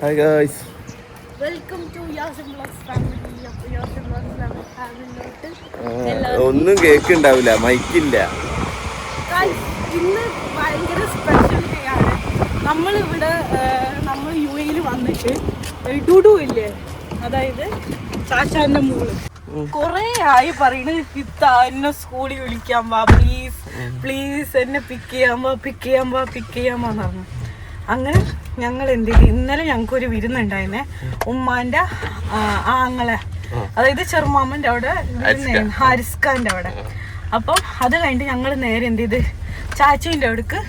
Hi guys. Welcome to Yasin Vlogs family. Yasin Vlogs family. ഒന്നും കേൾക്കുണ്ടാവില്ല, മൈക്കില്ല. ഇന്ന് ഭയങ്കര special day ആണ്. നമ്മൾ യു എയിൽ വന്നിട്ട് ഡുഡു ഇല്ലേ, അതായത് ചാച്ചാന്റെ മോള് കൊറേ ആയി പറയണത് എന്നെ സ്കൂളിൽ വിളിക്കാൻ വാ, പ്ലീസ് എന്നെ പിക്ക് ചെയ്യാൻ വാ പറഞ്ഞു. അങ്ങനെ ഞങ്ങൾ എന്ത് ചെയ്തു, ഇന്നലെ ഞങ്ങൾക്കൊരു വിരുന്നുണ്ടായിരുന്നേ, ഉമ്മാന്റെ ആങ്ങളെ, അതായത് ചെറുമാമന്റെ അവിടെ വിരുന്നായിരുന്നു, ഹാരിസ്ഖാന്റെ അവിടെ. അപ്പം അത് കഴിഞ്ഞിട്ട് ഞങ്ങൾ നേരെ എന്ത് ചെയ്ത് ചാച്ചീൻ്റെ അവിടേക്ക്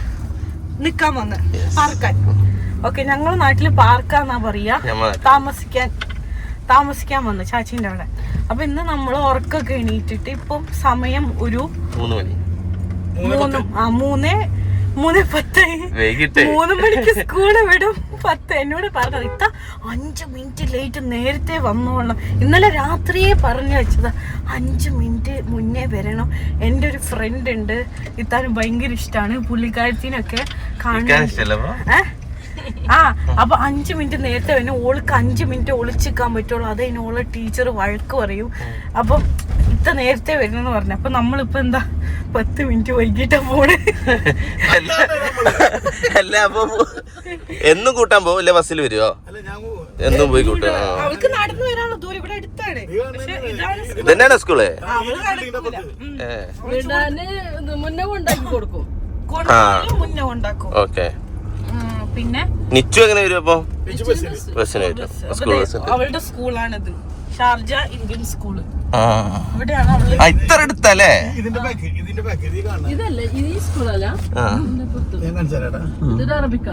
നിക്കാൻ വന്ന് പാർക്കാൻ. ഓക്കെ, ഞങ്ങളെ നാട്ടില് പാർക്കാന്നാ പറയാ, താമസിക്കാൻ വന്നു ചാച്ചീൻ്റെ അവിടെ. അപ്പൊ ഇന്ന് നമ്മൾ ഉറക്കൊക്കെ എണീറ്റിട്ട് ഇപ്പം സമയം ഒരു 3:10 മണിക്ക് സ്കൂള് വിടും. 10 എന്നോട് പറഞ്ഞത് ഇത്ത 5 മിനിറ്റ് ലേറ്റ് നേരത്തെ വന്നോളണം. ഇന്നലെ രാത്രിയെ പറഞ്ഞു വെച്ചതാ 5 മിനിറ്റ് മുന്നേ വരണം. എൻ്റെ ഒരു ഫ്രണ്ട് ഉണ്ട്, ഇത്താനും ഭയങ്കര ഇഷ്ടമാണ്, പുള്ളിക്കാരത്തിനൊക്കെ കാണാൻ. അപ്പൊ 5 മിനിറ്റ് നേരത്തെ വരണം. ഓൾക്ക് 5 മിനിറ്റ് ഒളിച്ചിക്കാൻ പറ്റുള്ളൂ, അത് കഴിഞ്ഞ് ഓളെ ടീച്ചർ വഴക്ക് പറയും. അപ്പൊ ഇത്ത നേരത്തെ വരണമെന്ന് പറഞ്ഞു. അപ്പൊ നമ്മളിപ്പോ എന്താ 10 മിനിറ്റ് വൈകിട്ടാ പോണേ. അല്ല, അപ്പൊ എന്നും കൂട്ടാൻ പോവില്ല, ബസ്സിൽ വരുവോ? എന്നും പോയി കൂട്ടാ? അവൾക്ക് നടന്നു വരാനുള്ള ദൂരം ഇവിടെ അടുത്താണ്. ഇതന്നെയാണ് സ്കൂള്. മുന്നേ കൊണ്ടാക്കി കൊടുക്കും, മുന്നേ കൊണ്ടാക്കും. ഓക്കെ. പിന്നെ നിച്ചു എങ്ങനെ വരും അപ്പൊ? ബസ്സിന് വരും. അവളുടെ സ്കൂളാണിത്, ഷാർജ ഇന്ത്യൻ സ്കൂള്. ഇവിടെയാണ് അവള്. ഇത്ര അടുത്തല്ലേ? ഇതല്ല, ഈ സ്കൂളല്ല, അറബിക്ക.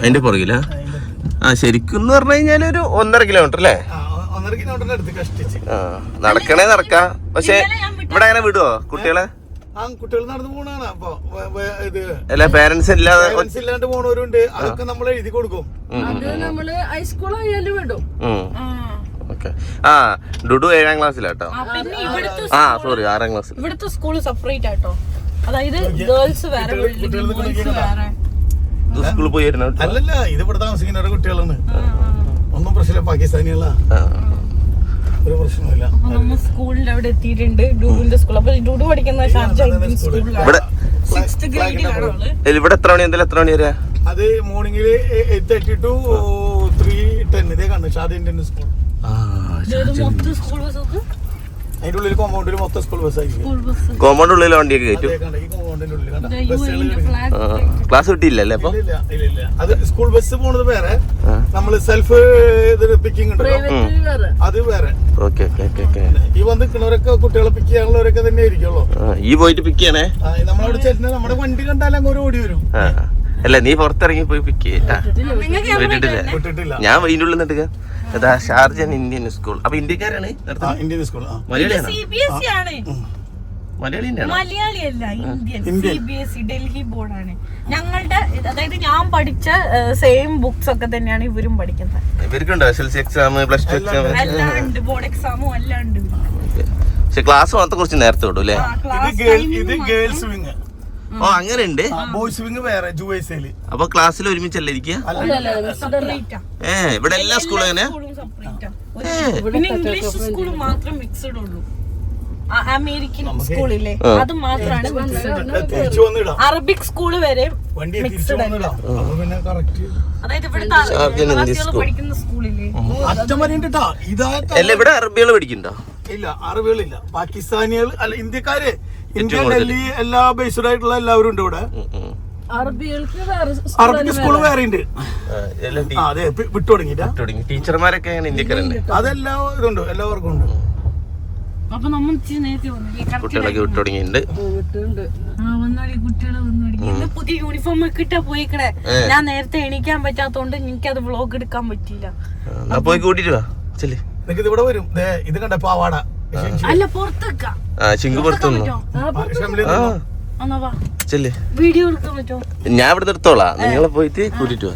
അതിന്റെ പുറകില. ശരിക്കും പറഞ്ഞു കഴിഞ്ഞാൽ ഒരു 1.5 കിലോമീറ്റർ അല്ലേ? നടക്കണേ നടക്കാം. പക്ഷെ ഇവിടെ അങ്ങനെ വിടുവോ കുട്ടികളെ? കുട്ടികൾ നടന്നു പോണാണ്. അപ്പൊ അല്ല, പേരന്റ്സ് ഇല്ലാണ്ട് പോണവരുണ്ട്, അതൊക്കെ നമ്മൾ എഴുതി കൊടുക്കും. നമ്മള് ഹൈസ്കൂൾ ആയാലും വിടും. ഡുഡു 7ാം ക്ലാസ്സിലാട്ടോ. സോറി, 6ാം ക്ലാസ്സിൽ. ഇവിടുത്തെ സ്കൂള് സെപ്പറേറ്റ് ആട്ടോ, അതായത് ഗേൾസ് വേറെ, ബോയ്സ് വേറെ. സ്കൂളിൽ പോയി വരുന്ന അല്ലല്ല, ഇത് ഇവിടെ താമസിക്കുന്ന കുട്ടികളാണ്. ഒന്നും പ്രശ്നമില്ല, പാകിസ്ഥാനികള, ഒരു പ്രശ്നമില്ല. നമ്മൾ സ്കൂളിന്റെ അവിടെ എത്തിയിട്ടുണ്ട്, ഡുഡുവിന്റെ സ്കൂൾ. അപ്പൊ ഡുഡു പഠിക്കുന്ന ഷാർജ ഇന്ത്യൻ സ്കൂളിലാണ്, 6th ഗ്രേഡിലാണ്. ഇവിടെ എത്ര മണി മുതൽ എത്ര മണി വരെ? അത് മോർണിംഗില് 8:30 to 3:10 ഇതേ കണ്ടു ഷാർജ ഇന്ത്യൻ സ്കൂൾ. മൊത്തം സ്കൂൾ ബസ്, അതിന്റെ ഉള്ളിൽ കോമ്പൗണ്ടിൽ മൊത്തം സ്കൂൾ ബസ് ആയിരിക്കും. കോമ്പൗണ്ട് ഉള്ളിൽ വണ്ടിയൊക്കെ കയറ്റും. ക്ലാസ് കിട്ടിയില്ലല്ലേ അപ്പൊ? അത് സ്കൂൾ ബസ് പോണത് വേറെ, നമ്മള് സെൽഫ് പിക്കിംഗ് ഉണ്ടല്ലോ, അത് വേറെ. ഈ വന്ന് നിൽക്കുന്നവരൊക്കെ കുട്ടികളെ പിക്ക് ചെയ്യാനുള്ളവരൊക്കെ തന്നെ ആയിരിക്കുമല്ലോ. ഈ പോയിട്ട് പിക്ക് ചെയ്യണേ. നമ്മളവിടെ ചെല്ലുന്ന നമ്മുടെ വണ്ടി കണ്ടാലും അങ്ങ് ഓടി വരും. അല്ല, നീ പുറത്തിറങ്ങി പോയി പിക്ക് വിട്ടിട്ടില്ല. ഞാൻ ഇതിന്റെ ഉള്ളിൽ നിന്നിട്ട് അതാ ഷാർജൻ ഇന്ത്യൻ സ്കൂൾ. അപ്പൊ ഇന്ത്യക്കാരാണ്? ഇന്ത്യൻ സ്കൂൾ മലയാളിയാണ്? മലയാളിയല്ല, ഇന്ത്യൻ. CBSE ഡൽഹി ബോർഡാണ്. ഞങ്ങളുടെ, അതായത് ഞാൻ പഠിച്ച സെയിം ബുക്സ് ഒക്കെ തന്നെയാണ് ഇവരും പഠിക്കുന്നത്. ഇവർക്കുണ്ടോ SLC എക്സാം, പ്ലസ് 2 എക്സാം? എല്ലാം ഉണ്ട്, ബോർഡ് എക്സാമും എല്ലാം ഉണ്ട്. പക്ഷെ ക്ലാസ് മാത്രം കുറച്ച് നേരത്തെ വിടും അല്ലേ? ഇത് ഗേൾസ് വിങ്. അങ്ങനെ ഉണ്ട്. ബോയ്സ് വിങ് വേറെ ജുവൈസയില്. അപ്പൊ ക്ലാസ്സിൽ ഒരുമിച്ചല്ലേ ഇരിക്കുക? ഇവിടെ എല്ലാ സ്കൂളും അങ്ങനെ. പിന്നെ ഇംഗ്ലീഷ് സ്കൂൾ മാത്രം മിക്സഡ് ഉള്ളൂ. അമേരിക്കൻ സ്കൂളില്ലേ, അത് മാത്രമാണ്. അറബിക് സ്കൂള് വരെ മിക്സഡ് അല്ല. അതായത് ഇവിടെ പഠിക്കുന്ന സ്കൂളില്ലേ, ഇവിടെ അറബികൾ പഠിക്കണ്ടോ? ഇല്ല, അറബികളില്ല. പാകിസ്ഥാനികൾ അല്ല, ഇന്ത്യക്കാര്, ഇന്ത്യ, ഡൽഹി എല്ലാ ബേസ്ഡ് ആയിട്ടുള്ള എല്ലാവരും ഉണ്ട് ഇവിടെ. അറബിക് സ്കൂൾ വേറെ ഉണ്ട്. അതെ, വിട്ടു തുടങ്ങി. ടീച്ചർമാരൊക്കെ ഇന്ത്യക്കാരുണ്ട്. അതെല്ലാം ഇതുണ്ട്, എല്ലാവർക്കും ഉണ്ട്. അപ്പൊ നമ്മൾ കുട്ടികളൊക്കെ വിട്ടു തുടങ്ങിയിട്ടുണ്ട്. ഇന്ന് പുതിയ യൂണിഫോം ഒക്കെ ഇട്ടാ പോയിക്കണേ. ഞാൻ നേരത്തെ എണീക്കാൻ പറ്റാത്തോണ്ട് എനിക്കത് വ്ലോഗ് എടുക്കാൻ പറ്റിയില്ല. പോയി കൂട്ടിട്ട് വാ. ഇവിടെ വരും. ഇത് കണ്ട പാവാട അല്ല, പുറത്തേക്കാ ചിങ്കു പുറത്തു വീഡിയോ എടുക്കാൻ പറ്റുമോ? ഞാൻ ഇവിടെ നിർത്തോളാം, നിങ്ങളെ പോയിട്ട് കൂട്ടിട്ട് വാ.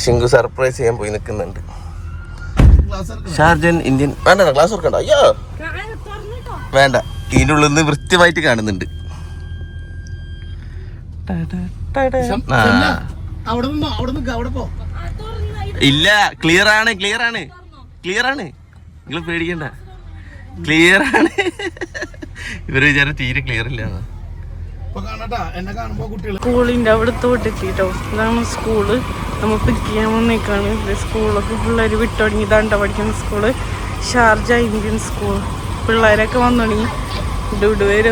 ശിങ്കു സർപ്രൈസ് ചെയ്യാൻ പോയി നിൽക്കുന്നുണ്ട്. ഷാർജൻ ഇന്ത്യൻ വേണ്ട ക്ലാസ് ഓർക്കണ്ട. അയ്യോ വേണ്ട, ഇതിൻ്റെ ഉള്ളിൽ നിന്ന് വൃത്തിയായിട്ട് കാണുന്നുണ്ട്. ഇല്ല, ക്ലിയർ ആണ് നിങ്ങൾ പേടിക്കണ്ട, ക്ലിയർ ആണ്. ഇവര് വിചാരം തീരെ ക്ലിയർ ഇല്ല. സ്കൂളിന്റെ അവിടെ തോട്ടെത്തിട്ടോ. ഇതാണ് സ്കൂള്. നമ്മൾ പിക്ക് ചെയ്യാൻ വന്നേക്കാണ്. സ്കൂളൊക്കെ പിള്ളേർ വിട്ടുടങ്ങി. ദണ്ട പഠിക്കുന്ന സ്കൂള് ഷാർജ ഇന്ത്യൻ സ്കൂൾ. പിള്ളേരൊക്കെ വന്നു തുടങ്ങി. ഡുഡുവരെ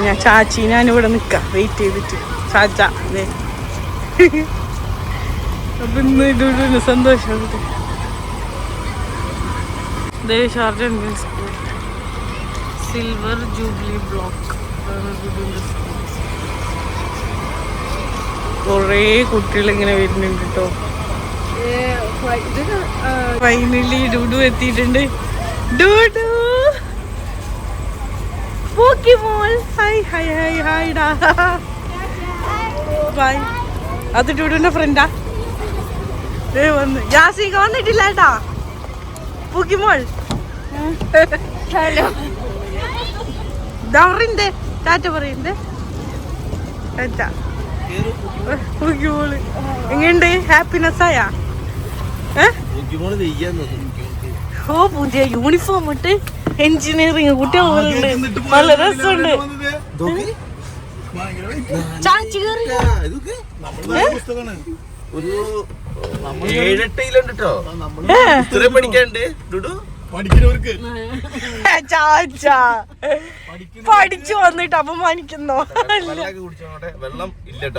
ഞാൻ ചാച്ചി ഞാനിവിടെ നിൽക്കാം വെയിറ്റ് ചെയ്തിട്ട്. ചാച്ച അതെ. അപ്പൊ ഇന്ന് ഡുഡുവിന് സന്തോഷമുണ്ട്. Sharjah Indian school silver jubilee block. കുറേ കുട്ടികൾ ഇങ്ങനെ വരുന്നുണ്ട് കേട്ടോ. ഫൈനലി ഡുഡു എത്തിയിട്ടുണ്ട്. Dudu പോക്കിമോൾ hi hi hi hi ഡാ ബൈ. അത് ഡുഡുവിന്റെ ഫ്രണ്ടാ. വന്ന് ജാസിക വന്നിട്ടില്ല ഏട്ടാ. പോക്കിമോൾ ഹലോ ഡറിന്റെ ടാറ്റ പറയണ്ടേ. ടാറ്റ. പോക്കിമോള് എങ്ങനെയുണ്ട്? ഹാപ്പിനെസ് ആയാ? ഓ പുതിയ യൂണിഫോം ഇട്ട് എഞ്ചിനീയറിംഗ് കുട്ടികളുണ്ട്. നല്ല രസമുണ്ട്. ചാച്ചി ചാച്ച പഠിച്ചു വന്നിട്ട് അപമാനിക്കുന്നോ? വെള്ളം ഇല്ലട്ടോ,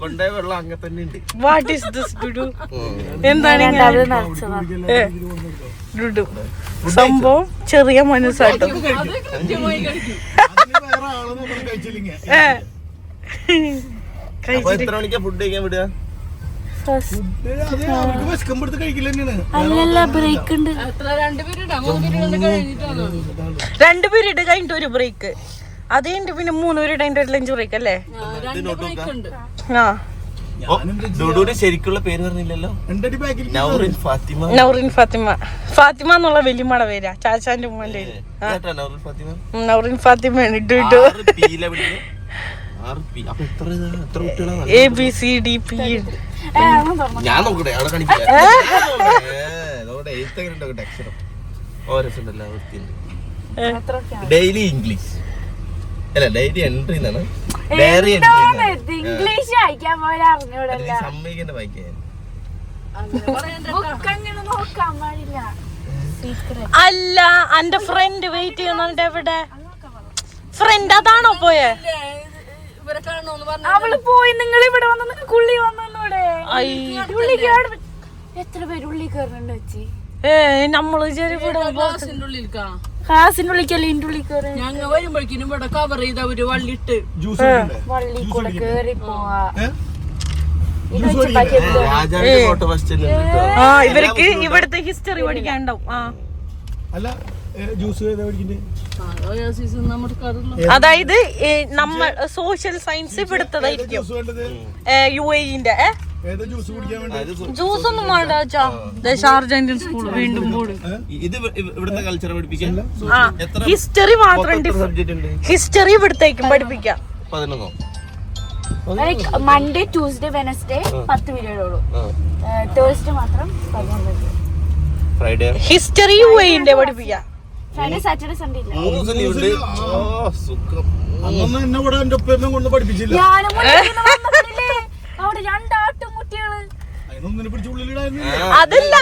കൊണ്ടുപോയ വെള്ളം അങ്ങനെ തന്നെ ഉണ്ട്. വാട്ട് ഈസ് ദിസ് ഡുഡു? എന്താണ് ഡുഡു? സംഭവം ചെറിയ മനസ്സാട്ടോ. എത്ര മണിക്കാ ഫുഡ് കഴിക്കാൻ വിടുക? രണ്ട് പീരീഡ് കഴിഞ്ഞിട്ട് ഒരു ബ്രേക്ക്. അത് കഴിഞ്ഞിട്ട് പിന്നെ 3 പീരീഡ് കഴിഞ്ഞിട്ട് ഒരു ലഞ്ച് ബ്രേക്ക് അല്ലേ? ശരിക്കുള്ള പേര് പറഞ്ഞില്ലല്ലോ. നൗറിൻ ഫാത്തിമ. ഫാത്തിമ എന്നുള്ള വലിയമ്മയുടെ പേരാ, ചാച്ചാന്റെ ഉമ്മന്റെ പേര്. നൗറിൻ ഫാത്തിമയാണ്. ഡുഡു ABCDP. ഞാൻ നോക്കട്ടെ അവിടെ കാണിക്കാം. ഡെയിലി ഇംഗ്ലീഷ് അല്ല, ഡെയിലി എൻട്രി എന്നാണ്. ഡയറി ഇംഗ്ലീഷ് വായിക്കാൻ പോലെ അറിഞ്ഞൂടല്ലോ. സമ്മതിക്കണ്ട വായിക്കാൻ. നോക്കാൻ പാടില്ല. അല്ല, എന്റെ ഫ്രണ്ട് വെയിറ്റ് ചെയ്യുന്നുണ്ട്. എവിടെ ഫ്രണ്ട്? അതാണോ പോയേ? അവള് പോയി. നിങ്ങൾ ഇവിടെ വന്നു, കുള്ളി വന്നൂടെ? എത്ര പേര് ഉള്ളി കയറുന്നുണ്ട് വെച്ച്? നമ്മള് ക്ലാസിന്റെ ഉള്ളിക്കല്ലേ ഇന്റെ ഉള്ളി കയറി. ഞങ്ങൾ വരുമ്പോഴേക്കും ഇവിടെ കവർ ചെയ്ത ഒരു വള്ളിട്ട് വള്ളി കൂടെ കേറി പോവാ. ഇവർക്ക് ഇവിടുത്തെ ഹിസ്റ്ററി പഠിക്കാനുണ്ടാവും. അതായത് നമ്മൾ സോഷ്യൽ സയൻസ് ഇവിടുത്തതായിരിക്കും. UAE-ന്റെ ജ്യൂസ് ഒന്നും വേണ്ട. ഷാർജ ഇന്ത്യൻ സ്കൂൾ വീണ്ടും ഹിസ്റ്ററി മാത്രം. ഹിസ്റ്ററി ഇവിടത്തേക്കും പഠിപ്പിക്കാം. മൺഡേ ട്യൂസ്ഡേ വെനസ്ഡേ 10 പീരീഡ് ഉള്ളൂ. തേഴ്സ്ഡേ മാത്രം 11. ഫ്രൈഡേ ഹിസ്റ്ററി UAE-ന്റെ പഠിപ്പിക്കാം. ഫ്രൈഡേ സാറ്റർഡേ സൺഡേ ഇല്ല. അവിടെ 2 ആട്ടുംകുട്ടികള്. അതല്ല,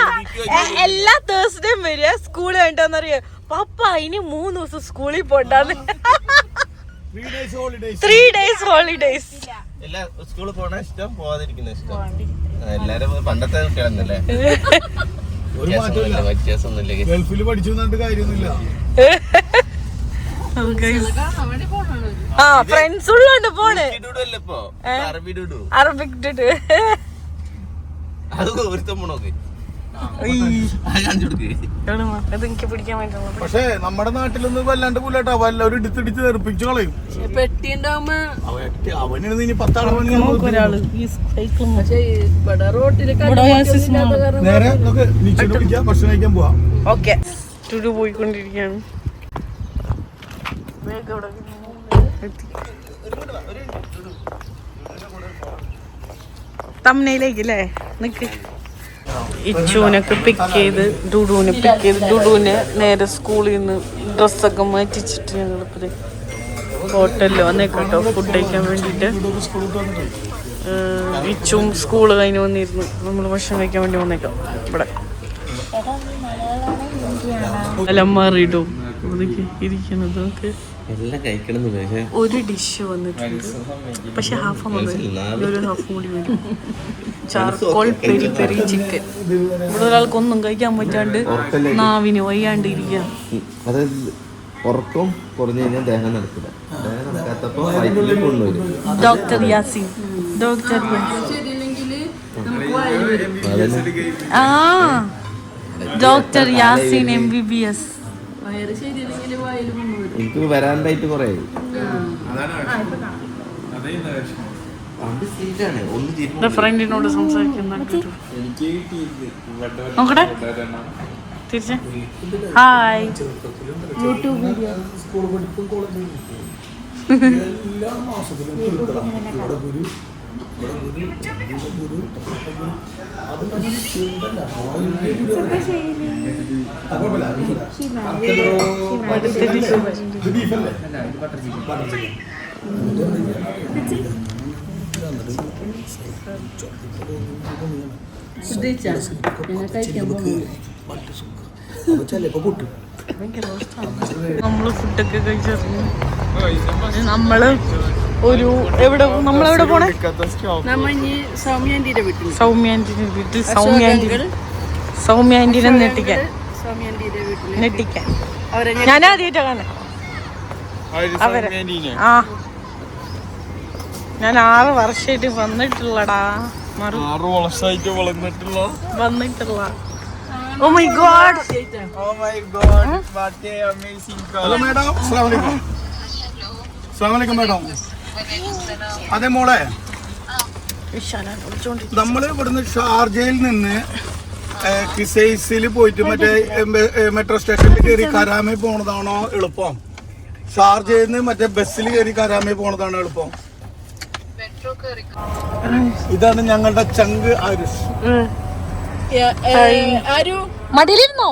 എല്ലാ തേഴ്സ്ഡേയും വരിക സ്കൂൾ വേണ്ടെന്നറിയോ. പപ്പ ഇനി 3 ദിവസം സ്കൂളിൽ പോണ്ടാന്ന്. 3 days holidays. സ്കൂളിൽ പോണ ഇഷ്ടം, പോവാതിരിക്കുന്ന ഇഷ്ടം. എല്ലാരും പണ്ടത്തെ കുട്ടികളല്ലേ. ഗൾഫിൽ പഠിച്ചു കാര്യമൊന്നുമില്ല. ഫ്രണ്ട്സ് ഉള്ളോണ്ട് പോണ്. അറബിക് അറബിക് ഡുഡു. അത് ഒരുത്തം പോണോക്ക്. കാണിച്ചു കൊടുക്ക്. അത് എനിക്ക് പിടിക്കാൻ വേണ്ടിയുള്ള പക്ഷേ നമ്മുടെ നാട്ടിലൊന്നും വല്ലാണ്ട് പോലാട്ടോ, വല്ലവരും എടുത്തിടിച്ച് തെറിപ്പിച്ചു കളയും. പെട്ടി ഉണ്ടാവുമ്പോ അവന് ഇനി 10 ആളെ ഒരാള് ഈ സൈക്കിളും റോട്ടില് നേരെ നമുക്ക് നിശ്ചയം പിടിക്കാം, ഭക്ഷണം കഴിക്കാൻ പോവാം. ഓക്കെ ടുഡു പോയിക്കൊണ്ടിരിക്കുകയാണ്. തമ്മനയിലേക്കല്ലേ നിക്ക്. ഇച്ചുവിനൊക്കെ പിക്ക് ചെയ്ത് ഡുഡുവിനെ പിക്ക് ചെയ്ത് ഡുഡുവിനെ നേരെ സ്കൂളിൽ നിന്ന് ഡ്രസ്സൊക്കെ മാറ്റിച്ചിട്ട് ഞങ്ങളിപ്പോൾ ഹോട്ടലിൽ വന്നേക്കട്ടോ ഫുഡ് കഴിക്കാൻ വേണ്ടിയിട്ട്. ഇച്ചും സ്കൂള് കഴിഞ്ഞ് വന്നിരുന്നു. നമ്മൾ ഭക്ഷണം കഴിക്കാൻ വേണ്ടി വന്നേക്കാം ഇവിടെ. അലമാറിയിടും അതൊക്കെ ഇരിക്കുന്നത്. നമുക്ക് എല്ലാം കഴിക്കണം. ഒരു ഡിഷ് വന്നിട്ടുണ്ട്, പക്ഷെ ഹാഫ് ഒരു ഹാഫും കൂടി വരും. Charcoal peri peri chicken. ഇവിടെ ഒരാൾക്കൊന്നും കഴിക്കാൻ പറ്റാണ്ട് നാവിന് വയ്യാണ്ട് ഇരിക്കുക. അതായത് ഉറക്കം കുറഞ്ഞു കഴിഞ്ഞാൽ ദേഹം നടക്കില്ല. ദേഹം നടക്കാത്തപ്പോ വയറ്റിൽ കൊണ്ടുവരും. ഡോക്ടർ യാസിൻ, ഡോക്ടർ ആ ഡോക്ടർ യാസിൻ MBBS. എനിക്ക് വരാണ്ടായിട്ട് കൊറേ ഫ്രണ്ടിനോട് സംസാരിക്കുന്ന നോക്കട്ടെ തിരിച്ച്. ഹായ് യൂട്യൂബ് വീഡിയോ നമ്മള് ഫുഡൊക്കെ കഴിച്ചിരുന്നു. നമ്മള് ഒരു നമ്മളെവിടെ പോണേ? സൗമ്യാന്റിന്റെ വീട്ടിൽ സൗമ്യാന്റിനെ നെട്ടിക്കാൻ. ഞാൻ ആദ്യമായിട്ടാ കാണാൻ അവരെ. ആ ഞാൻ 6 വർഷമായിട്ട് വന്നിട്ടുള്ളടാ. 6 വർഷമായിട്ട് വന്നിട്ടുള്ള. Oh my god, what a amazing hello madam, അസ്സലാമു അലൈക്കും. അസ്സലാമു അലൈക്കും മാഡം. അതെ മോളെ, നമ്മള് ഇവിടുന്ന് ഷാർജയിൽ നിന്ന് കിസൈസിൽ പോയിട്ട് മറ്റേ മെട്രോ സ്റ്റേഷനിൽ കയറി കരാമെ പോണതാണോ എളുപ്പം? ഷാർജയിൽ നിന്ന് മറ്റേ ബസ്സിൽ കയറി കരാമെ പോണതാണോ എളുപ്പം? ഇതാണ് ഞങ്ങളുടെ ചങ്ക് ആരുഷ്. മടിയിലിരുന്നോ?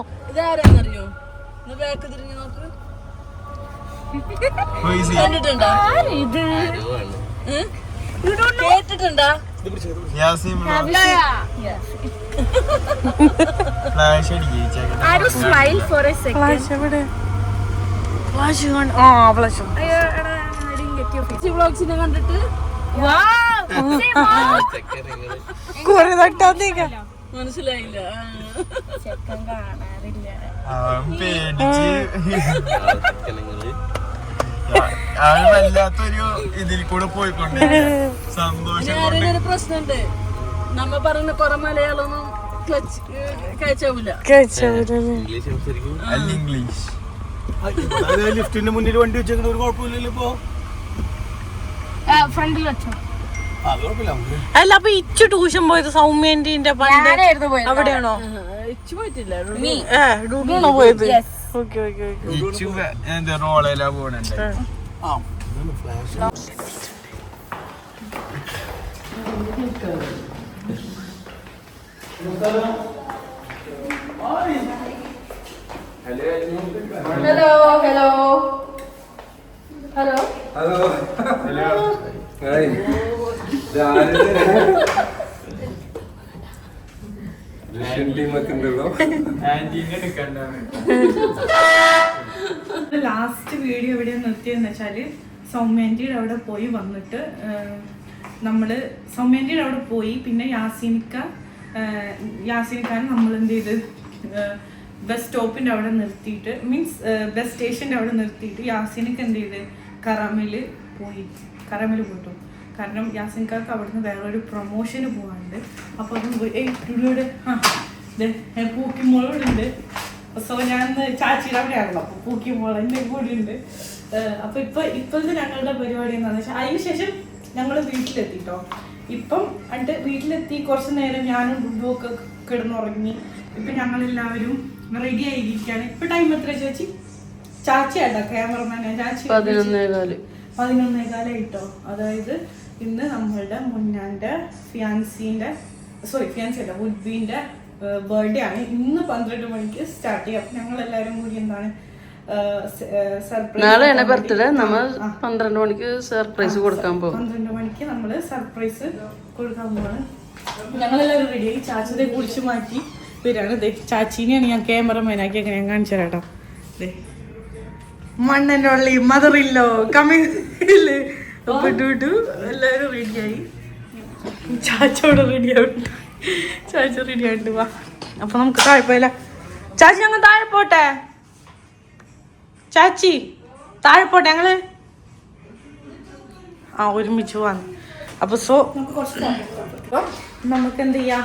guy. കേട്ടിട്ടുണ്ടോ? Yasim flash Aru smile for a second. Flash എവിടെ? ഫ്ലാഷ് ആ ഫ്ലാഷ് വ്ളോഗ്സിനെ കണ്ടിട്ട് കുറെ തട്ടാന്നേക്ക മനസ്സിലായില്ല. ചെക്കൻ കാണാറില്ല. വല്ലാത്തൊരു ഇതിൽ കൂടെ പോയിക്കൊണ്ട് സന്തോഷം. ഒരു പ്രശ്നമുണ്ട്, നമ്മ പറയുന്ന കുറെ മലയാളമൊന്നും കഴിച്ചാവൂല. ഇംഗ്ലീഷ് ലിഫ്റ്റിന്റെ മുന്നിൽ വണ്ടി വെച്ചേക്കുന്ന ഒരു കുഴപ്പമില്ലല്ലോ ഇപ്പൊ. ഫ്രണ്ടിൽ വെച്ചോ. അല്ല അപ്പൊ ഇച്ചു ട്യൂഷൻ പോയത് സൗമ്യന്റെ അവിടെയാണോ? ഡൂഡാണോ പോയത്? Okay okay okay. എന്താ റോളേലാ പോണുണ്ട്. Hello hello hello last video എവിടെ നിർത്തിയെന്ന് വെച്ചാല് സൗമ്യന്റിയുടെ അവിടെ പോയി വന്നിട്ട് നമ്മള് സൗമ്യന്റിയുടെ അവിടെ പോയി പിന്നെ യാസിനിക്കാൻ നമ്മൾ എന്ത് ചെയ്ത് ബസ് സ്റ്റോപ്പിന്റെ അവിടെ നിർത്തിയിട്ട് മീൻസ് ബസ് സ്റ്റേഷന്റെ അവിടെ നിർത്തിയിട്ട് യാസിനിക്ക് എന്ത് ചെയ്ത് കറാമയില് പോയിട്ടു. കാരണം യാസിൻകാർക്ക് അവിടുന്ന് വേറൊരു പ്രൊമോഷന് പോകാനുണ്ട്. അപ്പോൾ അതും പൂക്കിമോളുണ്ട്. സോ ഞാൻ ചാച്ചിയുടെ അവിടെയാണല്ലോ, അപ്പൊ പൂക്കിമോൾ എൻ്റെ കൂടെ ഉണ്ട്. അപ്പൊ ഇപ്പോഴത്തെ ഞങ്ങളുടെ പരിപാടി എന്താണെന്ന് വെച്ചാൽ അതിനുശേഷം ഞങ്ങൾ വീട്ടിലെത്തിട്ടോ. ഇപ്പം എന്നിട്ട് വീട്ടിലെത്തി കുറച്ച് നേരം ഞാനും ഡുഡും ഒക്കെ കിടന്നുറങ്ങി. ഇപ്പൊ ഞങ്ങളെല്ലാവരും റെഡി ആയിരിക്കുകയാണ്. ഇപ്പൊ ടൈം എത്ര ചേച്ചി? ചാച്ചിയാട്ടോ ക്യാമറമാനെ. ചാച്ചി 11:15 അതായത് ഇന്ന് നമ്മളുടെ മുന്നാൻ്റെ ഫിയാൻസിന്റെ ഉദ്ബീന്റെ ബർത്ത്ഡേ ആണ്. ഇന്ന് 12 മണിക്ക് സ്റ്റാർട്ട് ചെയ്യാം. ഞങ്ങൾ എല്ലാവരും കൂടി എന്താണ് നാളെയാണ് ബർത്ത്ഡേ. നമ്മൾ 12 മണിക്ക് സർപ്രൈസ് കൊടുക്കാൻ പോകും. 12 മണിക്ക് നമ്മള് സർപ്രൈസ് കൊടുക്കാൻ പോവാണ്. ഞങ്ങളെല്ലാവരും റെഡിയായി. ചാച്ചതെ കുളിച്ച് മാറ്റി വരാണ്. ചാച്ചീനെയാണ് ഞാൻ ക്യാമറമാനാക്കി അങ്ങനെ ഞാൻ കാണിച്ചു തരാട്ടോ. മണ്ണൻ്റെ ഉള്ളി മദറില്ലോ കമ്മിങ് എല്ലാവരും റെഡിയായി. ചാച്ചോട് റെഡിയാവുണ്ട്. ചാച്ച റെഡിയായിട്ട് വാ. അപ്പൊ നമുക്ക് താഴെ പോയല്ല. ചാച്ചി ഞങ്ങൾ താഴെ പോട്ടെ. ചാച്ചി താഴെ പോട്ടെ ഞങ്ങള്. ഒരുമിച്ച് വന്നു. അപ്പൊ സോ നമുക്ക് എന്ത് ചെയ്യാം,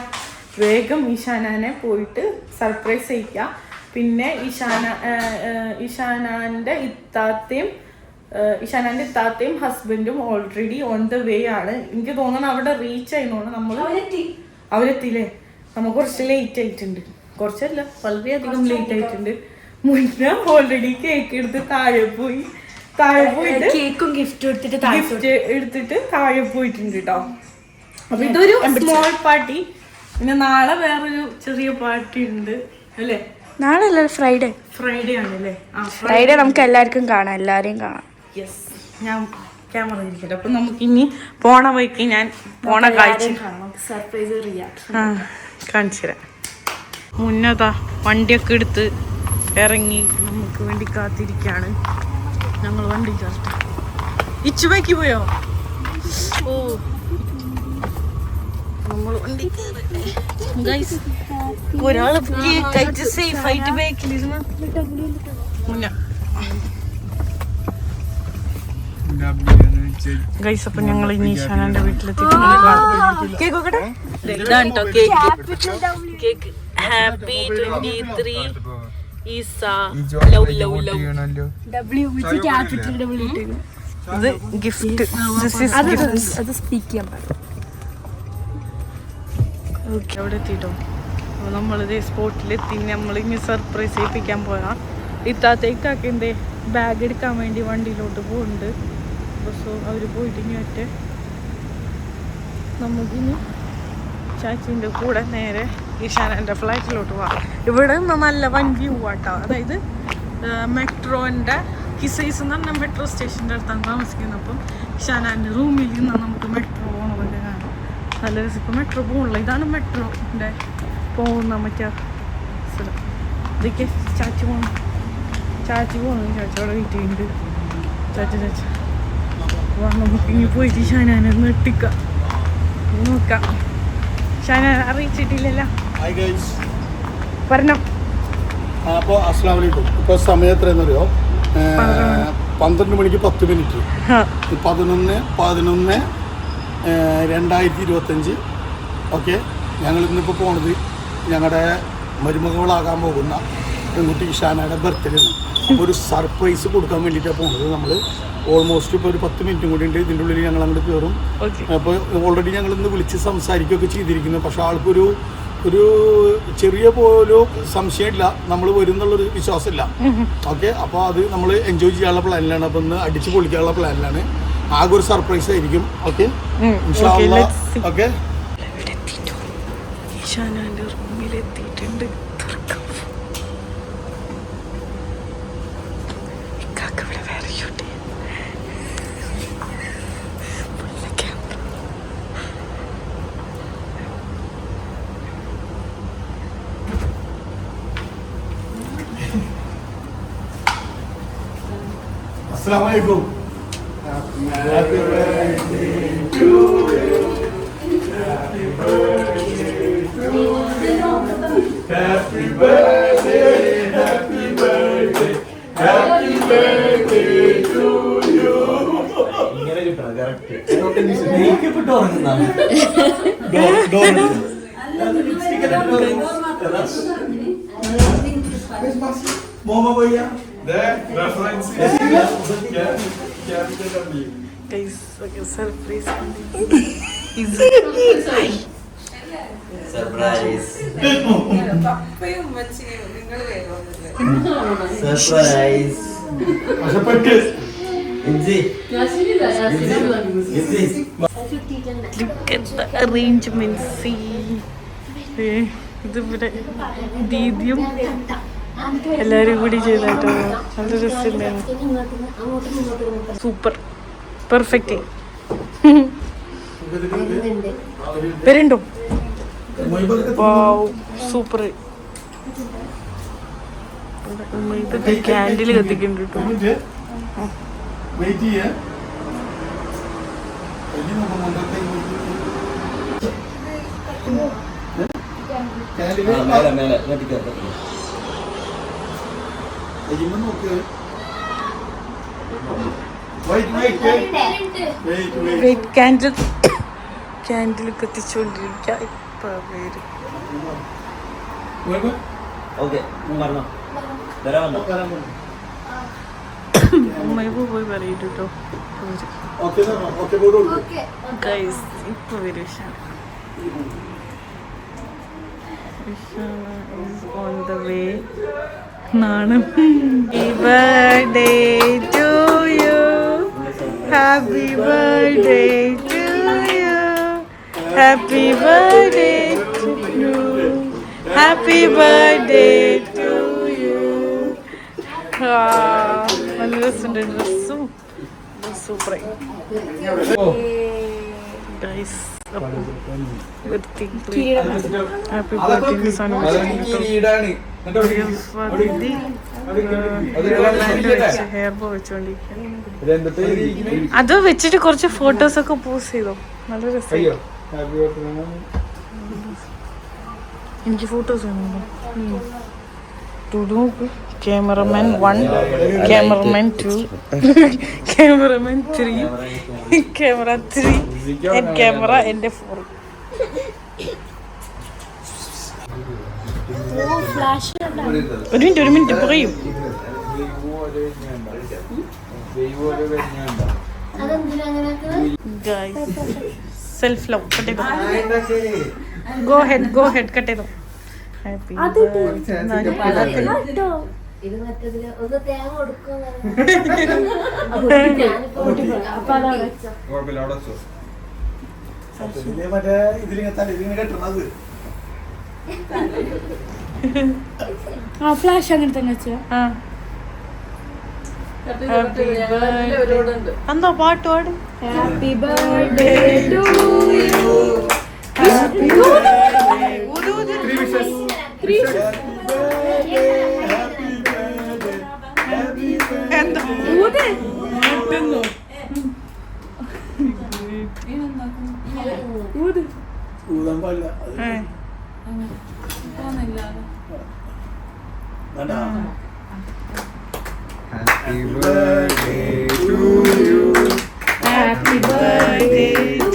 വേഗം ഈശാനെ പോയിട്ട് സർപ്രൈസ് ചെയ്യിക്കാം. പിന്നെ ഈശാനാന്റെ ഇത്താത്തയും ഹസ്ബൻഡും ഓൾറെഡി ഓൺ ദ വേ ആണ്. എനിക്ക് തോന്നണം അവിടെ റീച്ച് ആയിരുന്നോണ്ട് നമ്മള് അവരെത്തിയില്ലേ. നമുക്ക് കുറച്ച് ലേറ്റ് ആയിട്ടുണ്ട്. കുറച്ചല്ല, വളരെയധികം ലേറ്റ് ആയിട്ടുണ്ട്. മുന്നേ ഓൾറെഡി കേക്ക് എടുത്ത് താഴെ പോയിട്ട് കേക്കും ഗിഫ്റ്റ് എടുത്തിട്ട് താഴെ പോയിട്ടുണ്ട് കേട്ടോ. അപ്പൊ ഇതൊരു സ്മോൾ പാർട്ടി. പിന്നെ നാളെ വേറൊരു ചെറിയ പാർട്ടി ഉണ്ട് അല്ലേ? നാളെ അല്ല, ഫ്രൈഡേ ആണല്ലേ? ഫ്രൈഡേ നമുക്ക് എല്ലാവർക്കും കാണാം, എല്ലാരെയും കാണാം. യെസ്, ഞാൻ ക്യാമറ ഇരിക്കട്ടെ. അപ്പൊ നമുക്ക് ഇനി പോണ വഴിക്ക് ഞാൻ പോണ കാഴ്ച സർപ്രൈസ് കാണിച്ചു തരാം. മുന്നതാ വണ്ടിയൊക്കെ എടുത്ത് ഇറങ്ങി നമുക്ക് വേണ്ടി കാത്തിരിക്കാണ്. ഞങ്ങൾ വണ്ടി ചേർത്ത് ഇച്ചുമയ്ക്ക് പോയോ? ഓ, നമ്മൾ വണ്ടി ഒരാള് സേഫ് ആയിട്ട് ബാക്കിലിരുന്ന് മുന്ന ഗൈസ്. അപ്പൊ ഞങ്ങൾ ഇനി ഈശാനന്റെ വീട്ടിലെത്തി കേക്ക് നോക്കട്ടെ. ഇതാണ് കേട്ടോ കേക്ക്. ഹാപ്പി 23 ഈസ ലവ് ലവ് ലവ്. ഇത് ഗിഫ്റ്റ്. അത് സ്പീക്ക് ചെയ്യാൻ പാടില്ല. ഓക്കെ, അവിടെ എത്തിട്ടോ. അപ്പോൾ നമ്മളിത് സ്പോട്ടിലെത്തി. നമ്മളിങ്ങ് സർപ്രൈസ് ചെയ്യിപ്പിക്കാൻ പോയാ. ഇത്താത്തേക്കാക്കെന്തേ ബാഗ് എടുക്കാൻ വേണ്ടി വണ്ടിയിലോട്ട് പോകുന്നുണ്ട്. സോ അവർ പോയിട്ട് ഇങ്ങോട്ട് നമുക്കിനി ചാച്ചിൻ്റെ കൂടെ നേരെ ഈശാനൻ്റെ ഫ്ലാറ്റിലോട്ട് പോവാം. ഇവിടെ നിന്ന് നല്ല വൻ വ്യൂ ആട്ടോ. അതായത് മെട്രോൻ്റെ കിസൈസ് എന്ന് പറഞ്ഞാൽ മെട്രോ സ്റ്റേഷൻ്റെ അടുത്താണ് താമസിക്കുന്നത്. അപ്പം ഈശാനൻ്റെ റൂമിൽ നിന്ന് നമുക്ക് മെട്രോ പോകണമെന്നൊക്കെ കാണാം. നല്ല രസം. ഇപ്പം മെട്രോ പോകണില്ല. ഇതാണ് മെട്രോൻ്റെ പോകുന്ന മറ്റേ സ്ഥലം. ഇതൊക്കെ ചാച്ചി പോകണം. ചാച്ചി അവിടെ വെയിറ്റ് ചെയ്യുന്നുണ്ട്. ചാച്ച നമുക്ക് ഇനി പോയിട്ട് ഷാനാനെ നെട്ടിക്കാം, നോക്കാം. ഷാനാൻ അറിയിച്ചിട്ടില്ലല്ലോ, പറഞ്ഞോ. അപ്പോൾ അസ്സലാമു അലൈക്കും. ഇപ്പോൾ സമയം എത്രയെന്നറിയോ? 12 മണിക്ക് 10 മിനിറ്റ്. 11/11/2025. ഓക്കെ, ഞങ്ങൾ ഇന്നിപ്പോൾ പോണത് ഞങ്ങളുടെ മരുമകളാകാൻ പോകുന്ന പെൺകുട്ടി ഷാനയുടെ ബർത്ത്ഡേ ആണ്. അപ്പോൾ ഒരു സർപ്രൈസ് കൊടുക്കാൻ വേണ്ടിയിട്ടാണ് പോകുന്നത്. നമ്മൾ ഓൾമോസ്റ്റ് ഇപ്പോൾ ഒരു 10 മിനിറ്റും കൂടി ഉണ്ട്. ഇതിൻ്റെ ഉള്ളിൽ ഞങ്ങൾ അങ്ങോട്ട് കയറും. അപ്പോൾ ഓൾറെഡി ഞങ്ങൾ ഇന്ന് വിളിച്ച് സംസാരിക്കുകയൊക്കെ ചെയ്തിരിക്കുന്നു. പക്ഷേ ആൾക്കൊരു ചെറിയ പോലും സംശയമില്ല, നമ്മൾ വരും എന്നുള്ളൊരു വിശ്വാസമില്ല. ഓക്കെ, അപ്പോൾ അത് നമ്മൾ എൻജോയ് ചെയ്യാനുള്ള പ്ലാനിലാണ്. അപ്പോൾ ഇന്ന് അടിച്ച് പൊളിക്കാനുള്ള പ്ലാനിലാണ്. ആകെ ഒരു സർപ്രൈസ് ആയിരിക്കും. Okay, okay. ഷാനാൻ്റെ റൂമിലെത്തിയിട്ടുണ്ട്. Assalamu alaikum. Happy birthday to you. Happy birthday to you. Happy birthday, happy birthday, happy birthday to you. ഇങ്ങനെ കിട്ടണം കറക്റ്റ്. मोमो भैया സർപ്രൈസ് അറേഞ്ച്മെന്റ്. ഇതിവിടെ ദീദിയും എല്ലാരും കൂടി ചെയ്താട്ടോ. നല്ല രസമുണ്ടായിരുന്നു. Super perfect. വരുണ്ടോ? സൂപ്പർ. ക്യാൻഡിൽ കത്തിക്കുന്നുണ്ട് കേട്ടോ. ക്യാൻഡിൽ കത്തിച്ചോണ്ടിരിക്ക. ഇപ്പൊ പേര് അമ്മയപ്പോ പോയി പറയും കേട്ടോ. ഗൈസ് ഇപ്പൊ വരും. is on the way. നാണം. Happy birthday to you. Happy birthday to you. Happy birthday to you. Happy birthday to you. നല്ല രസമുണ്ട് ഡ്രസ്സും. സൂപ്പറായി guys. Happy birthday hair bow വെച്ചോണ്ടിരിക്കുക. അത് വെച്ചിട്ട് കുറച്ച് ഫോട്ടോസ് ഒക്കെ പോസ്റ്റ് ചെയ്തോ. നല്ല രസമായി. എനിക്ക് ഫോട്ടോസ് വേണമല്ലോ. Cameraman 1, cameraman 2, cameraman 3, camera 3, and camera and 4. ഒരു മിനിറ്റ് പറയും. Self love cut go ahead cut ചെയ്തോ. ഹാപ്പി ഫ്ലാഷ് അങ്ങനെ തന്നെ വെച്ചാ. എന്തോ പാട്ട് പാടും. Happy birthday to you. Happy birthday to you. Happy birthday